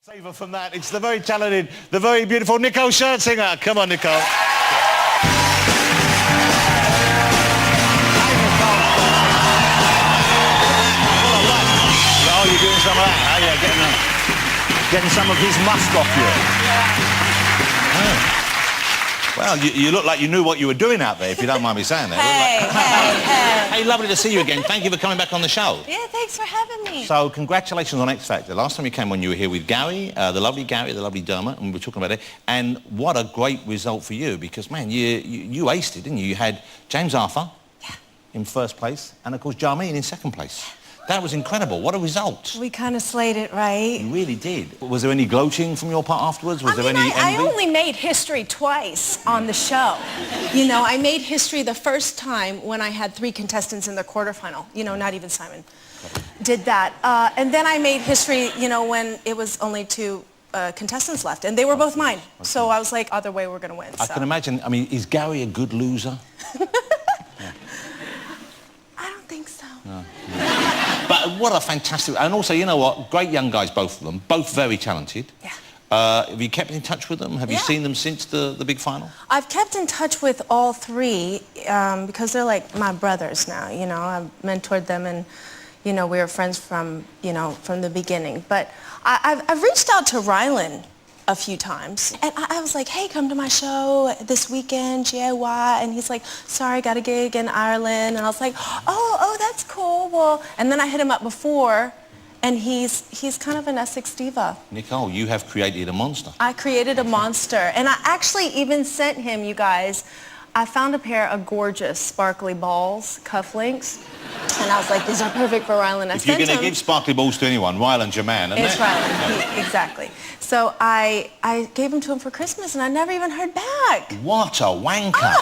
Favour from that. It's the very talented, the very beautiful Nicole Scherzinger. Come on, Nicole. Oh, you're doing some of that. Oh, yeah, getting some of his musk off you. Oh. Well, you look like you knew what you were doing out there, if you don't mind me saying that. Hey. Hey, lovely to see you again. Thank you for coming back on the show. Yeah, thanks for having me. So, congratulations on X Factor. Last time you came on, you were here with Gary, the lovely Dermot, and we were talking about it. And what a great result for you, because, man, you aced it, didn't you? You had James Arthur in first place, and, of course, Jarmeen in second place. That was incredible. What a result. We kind of slayed it, right? You really did. Was there any gloating from your part afterwards? Was there any envy? I only made history twice on the show. You know, I made history the first time when I had 3 contestants in the quarterfinal. You know, not even Simon did that. And then I made history, you know, when it was only 2 contestants left, and they were both mine. Okay. So I was like, either way, we're going to win. I can imagine. I mean, is Gary a good loser? I don't think so. No. But what a fantastic... And also, you know what? Great young guys, both of them. Both very talented. Yeah. Have you kept in touch with them? Have you seen them since the big final? I've kept in touch with all 3 because they're like my brothers now, you know. I've mentored them and, you know, we were friends from, you know, from the beginning. But I've reached out to Rylan a few times. And I was like, hey, come to my show this weekend, GIY. And he's like, sorry, I got a gig in Ireland. And I was like, oh, that's cool. Well, and then I hit him up before, and he's kind of an Essex diva. Nicole, you have created a monster. I created a monster. And I actually even sent him, you guys, I found a pair of gorgeous sparkly balls, cufflinks. And I was like, these are perfect for Rylan. If you're going to give sparkly balls to anyone, Rylan's your man, isn't it? It's Rylan, exactly. So I gave them to him for Christmas, and I never even heard back. What a wanker.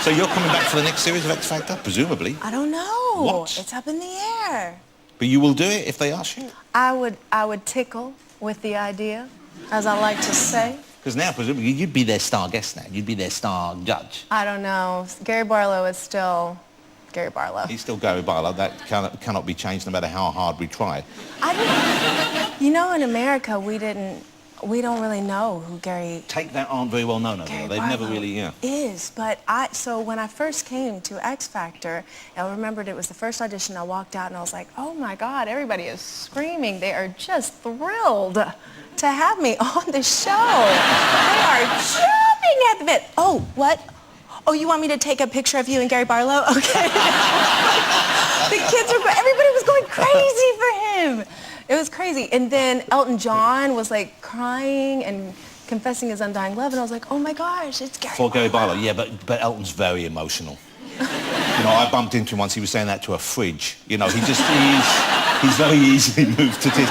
So you're coming back for the next series of X Factor, presumably? I don't know. What? It's up in the air. But you will do it if they ask you? I would tickle with the idea, as I like to say. Because now, presumably, you'd be their star guest now. You'd be their star judge. I don't know. Gary Barlow is still Gary Barlow. He's still Gary Barlow. That cannot be changed no matter how hard we try. You know, in America, we don't really know who Gary... Take that aren't very well known over there. They've never really, is, but so when I first came to X Factor, I remembered it was the first audition. I walked out and I was like, oh my God, everybody is screaming. They are just thrilled to have me on the show. They are jumping at the bit. Oh, what? Oh, you want me to take a picture of you and Gary Barlow? Okay. Everybody was going crazy for him. It was crazy. And then Elton John was like crying and confessing his undying love, and I was like, oh my gosh, it's Gary Barlow. Gary Barlow, yeah, but Elton's very emotional. You know, I bumped into him once. He was saying that to a fridge. You know, he's very easily moved to tears.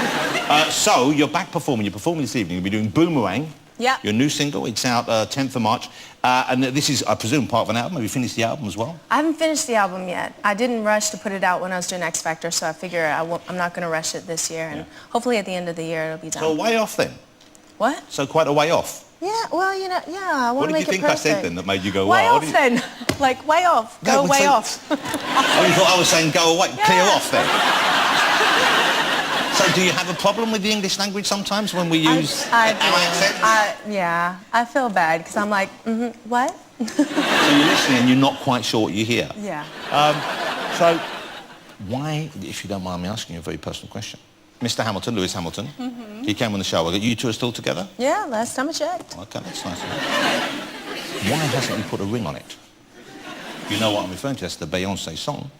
So you're back performing. You're performing this evening. You'll be doing Boomerang. Yeah. Your new single. It's out 10th of March. And this is, I presume, part of an album. Have you finished the album as well? I haven't finished the album yet. I didn't rush to put it out when I was doing X Factor, so I figure I'm not going to rush it this year. And hopefully at the end of the year it'll be done. So way off then? What? So quite a way off? Yeah, well, you know, I want to make it perfect. What did you think I said then that made you go, way wow? Off then. Like, way off. Go way off. Oh, you thought I was saying go away, clear off then? So do you have a problem with the English language sometimes when we use our accent? Yeah, I feel bad because I'm like, what? So you're listening and you're not quite sure what you hear? Yeah. So why, if you don't mind me asking you a very personal question, Mr. Hamilton, Lewis Hamilton, he came on the show. You 2 are still together? Yeah, last time I checked. Okay, that's nice. Why hasn't he put a ring on it? You know what I'm referring to? That's the Beyonce song.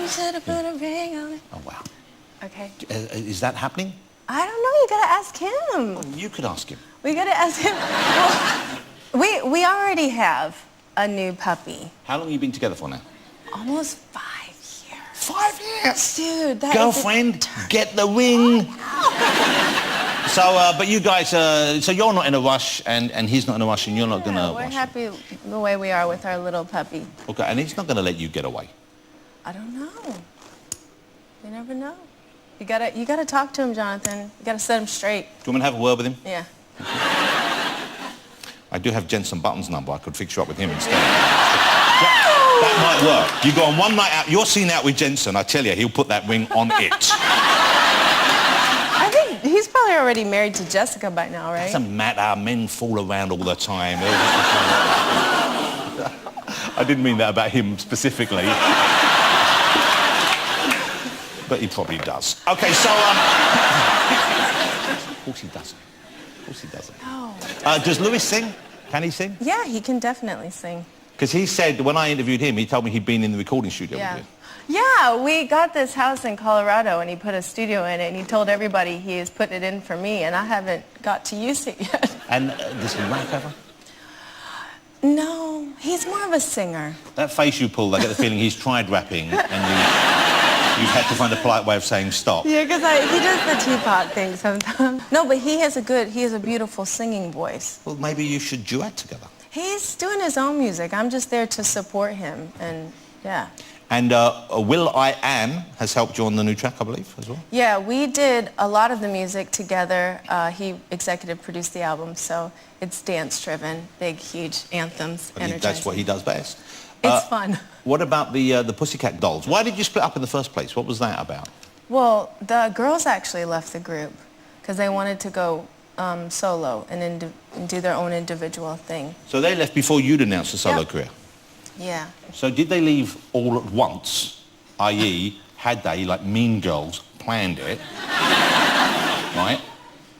Should have put a ring on it. Oh, wow. Okay. Is that happening? I don't know. You gotta ask him. You could ask him. We gotta ask him. Well, we already have a new puppy. How long have you been together for now? Almost 5 years. 5 years? Dude, that Girlfriend, get the ring. So, but you guys, so you're not in a rush, and he's not in a rush, and you're not gonna we're rush happy the way we are with our little puppy. Okay, and he's not gonna let you get away. I don't know. You never know. You gotta talk to him, Jonathan. You gotta set him straight. Do you want me to have a word with him? Yeah. I do have Jensen Button's number. I could fix you up with him instead. That might work. You go on one night out, you're seen out with Jensen, I tell you, he'll put that ring on it. already married to Jessica by now, right? Doesn't matter. Men fool around all the time. I didn't mean that about him specifically. But he probably does. Okay, so... Of course he doesn't. Of course he doesn't. Oh. Does Louis sing? Can he sing? Yeah, he can definitely sing. Because he said, when I interviewed him, he told me he'd been in the recording studio with you. Yeah, we got this house in Colorado and he put a studio in it and he told everybody he is putting it in for me and I haven't got to use it yet. And does he rap ever? No, he's more of a singer. That face you pulled, I get the feeling he's tried rapping and you've had to find a polite way of saying stop. Yeah, because he does the teapot thing sometimes. No, but he has a beautiful singing voice. Well, maybe you should duet together. He's doing his own music. I'm just there to support him and yeah. And Will.I.Am has helped you on the new track, I believe, as well? Yeah, we did a lot of the music together. He executive produced the album, so it's dance-driven, big, huge anthems. That's what he does best. It's fun. What about the Pussycat Dolls? Why did you split up in the first place? What was that about? Well, the girls actually left the group because they wanted to go solo and do their own individual thing. So they left before you'd announced a solo career? Yeah. So did they leave all at once, i.e., had they, like Mean Girls, planned it, right?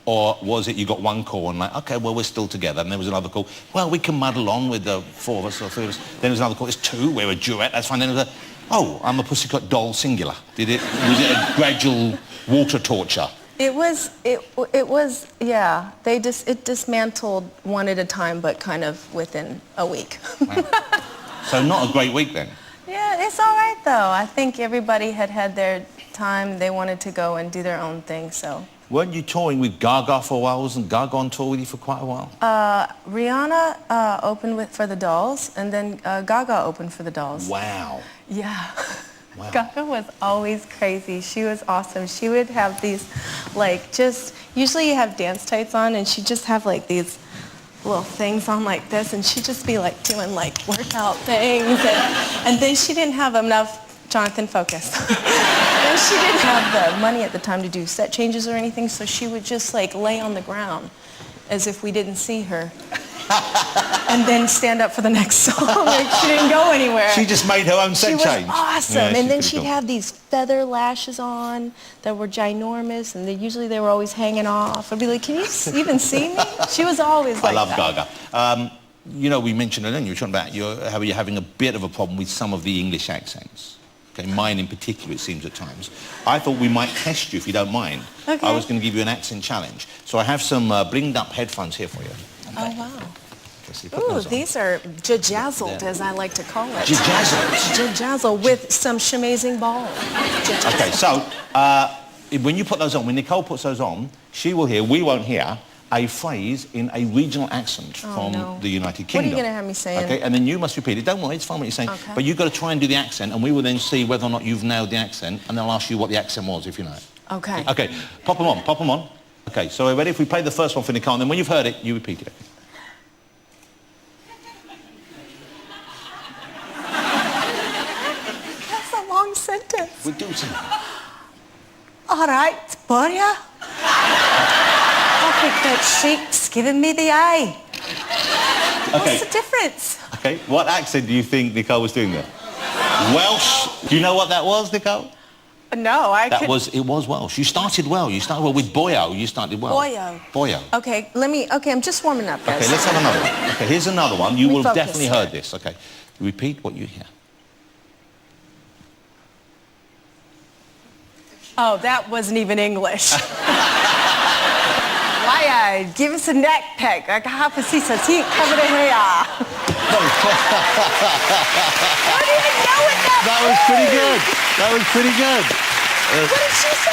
Or was it you got one call and like, okay, well, we're still together, and there was another call, well, we can muddle on with the 4 of us or 3 of us. Then there was another call, it's 2, we're a duet, that's fine. Then there was oh, I'm a Pussycat Doll singular. Was it a gradual water torture? It was, yeah. It dismantled one at a time, but kind of within a week. Wow. So not a great week then? Yeah, it's all right though. I think everybody had their time. They wanted to go and do their own thing, so. Weren't you touring with Gaga for a while? Wasn't Gaga on tour with you for quite a while? Rihanna opened for the Dolls, and then Gaga opened for the Dolls. Wow. Yeah. Wow. Gaga was always crazy. She was awesome. She would have these, usually you have dance tights on, and she'd just have like these little things on like this, and she'd just be like doing like workout things, and then she didn't have enough, Jonathan, focus. Then she didn't have the money at the time to do set changes or anything, so she would just like lay on the ground as if we didn't see her. And then stand up for the next song. Like she didn't go anywhere. She just made her own set change. She was awesome. Yeah, and then she'd have these feather lashes on that were ginormous, and usually they were always hanging off. I'd be like, can you even see me? She was always like that. I love Gaga. You know, we mentioned earlier, you were talking about how you're having a bit of a problem with some of the English accents. Okay, mine in particular, it seems at times. I thought we might test you, if you don't mind. Okay. I was going to give you an accent challenge. So I have some blinged up headphones here for you. Oh, wow. So Ooh, these are jajazzled, as I like to call it. Jajazzled? Jajazzled with some shamazing balls. Okay, so when you put those on, when Nicole puts those on, she will hear, we won't hear, a phrase in a regional accent from the United Kingdom. What are you going to have me saying? Okay, and then you must repeat it. Don't worry, it's fine what you're saying. Okay. But you've got to try and do the accent, and we will then see whether or not you've nailed the accent, and they'll ask you what the accent was, if you know it. Okay. Okay, pop them on, pop them on. Okay, so we're ready? If we play the first one for Nicole, and then when you've heard it, you repeat it. That's a long sentence. We'll do something. All right, Borja. I think that sheep's giving me the eye. Okay. What's the difference? Okay, what accent do you think Nicole was doing there? Welsh. Do you know what that was, Nicole? No, It was Welsh. You started well. You started well with Boyo. You started well. Boyo. Okay, I'm just warming up, guys. Okay, let's have another one. Okay, here's another one. You will focus. definitely heard this. Okay, repeat what you hear. Oh, that wasn't even English. Why, give us a neck peck. I got half a seat, cover the hair. I don't even know what That was pretty good. That was pretty good. What did she say?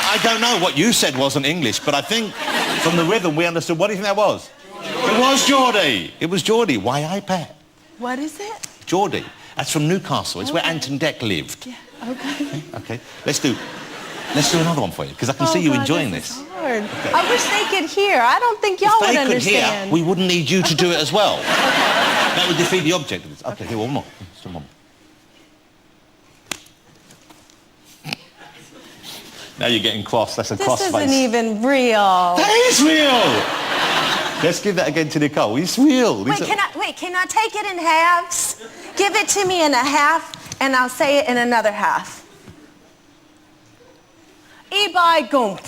I don't know. What you said wasn't English, but I think from the rhythm we understood. What do you think that was? It was Geordie. It was Geordie. Why I bet. What is it? Geordie. That's from Newcastle. It's where Anton Deck lived. Yeah, okay. Okay. Let's do another one for you, because I can see you enjoying this. Hard. Okay. I wish they could hear. I don't think y'all would understand. If they could hear, we wouldn't need you to do it as well. That would defeat the object of this. Okay, here, one more. Just one more. Now you're getting cross. That's a cross This face. isn't even real. That is real! Let's give that again to Nicole. It's real. Wait, can I take it in halves? Give it to me in a half, and I'll say it in another half. E-by gump.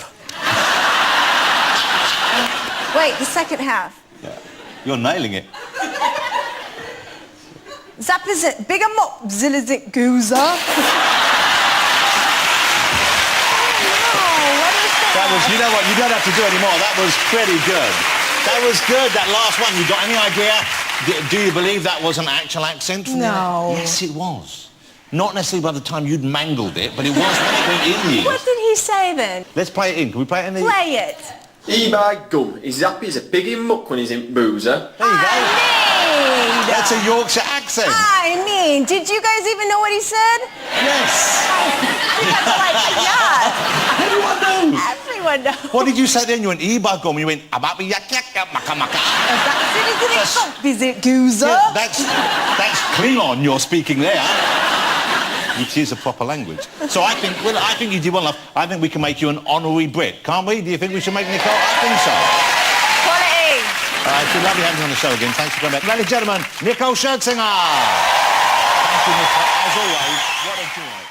Wait, the second half. Yeah. You're nailing it. Zap is it, bigger mop, zill is it, goozer. That was, you know what, you don't have to do any more. That was pretty good. That was good, that last one. You got any idea? Do you believe that was an actual accent? No. Yes, it was. Not necessarily by the time you'd mangled it, but it was when it went in you. What did he say then? Let's play it in. Can we play it in the... Play it. E-by gum. His zappy's a big in muck when he's in boozer. There you go. I mean. That's a Yorkshire accent. I mean, did you guys even know what he said? Yes. Yeah. Everyone knows. Everyone knows. What did you say then? You went e-bagum. You went ababi yak yak yak maka maka. Is it goozer? Yeah, that's Klingon you're speaking there. Which is a proper language. So I think you did well enough. I think we can make you an honorary Brit, can't we? Do you think we should make Nicole? I think so. Quality. It's been lovely having you on the show again. Thanks for coming back. Ladies and gentlemen, Nicole Scherzinger. Thank you, Nicole. As always, what a joy.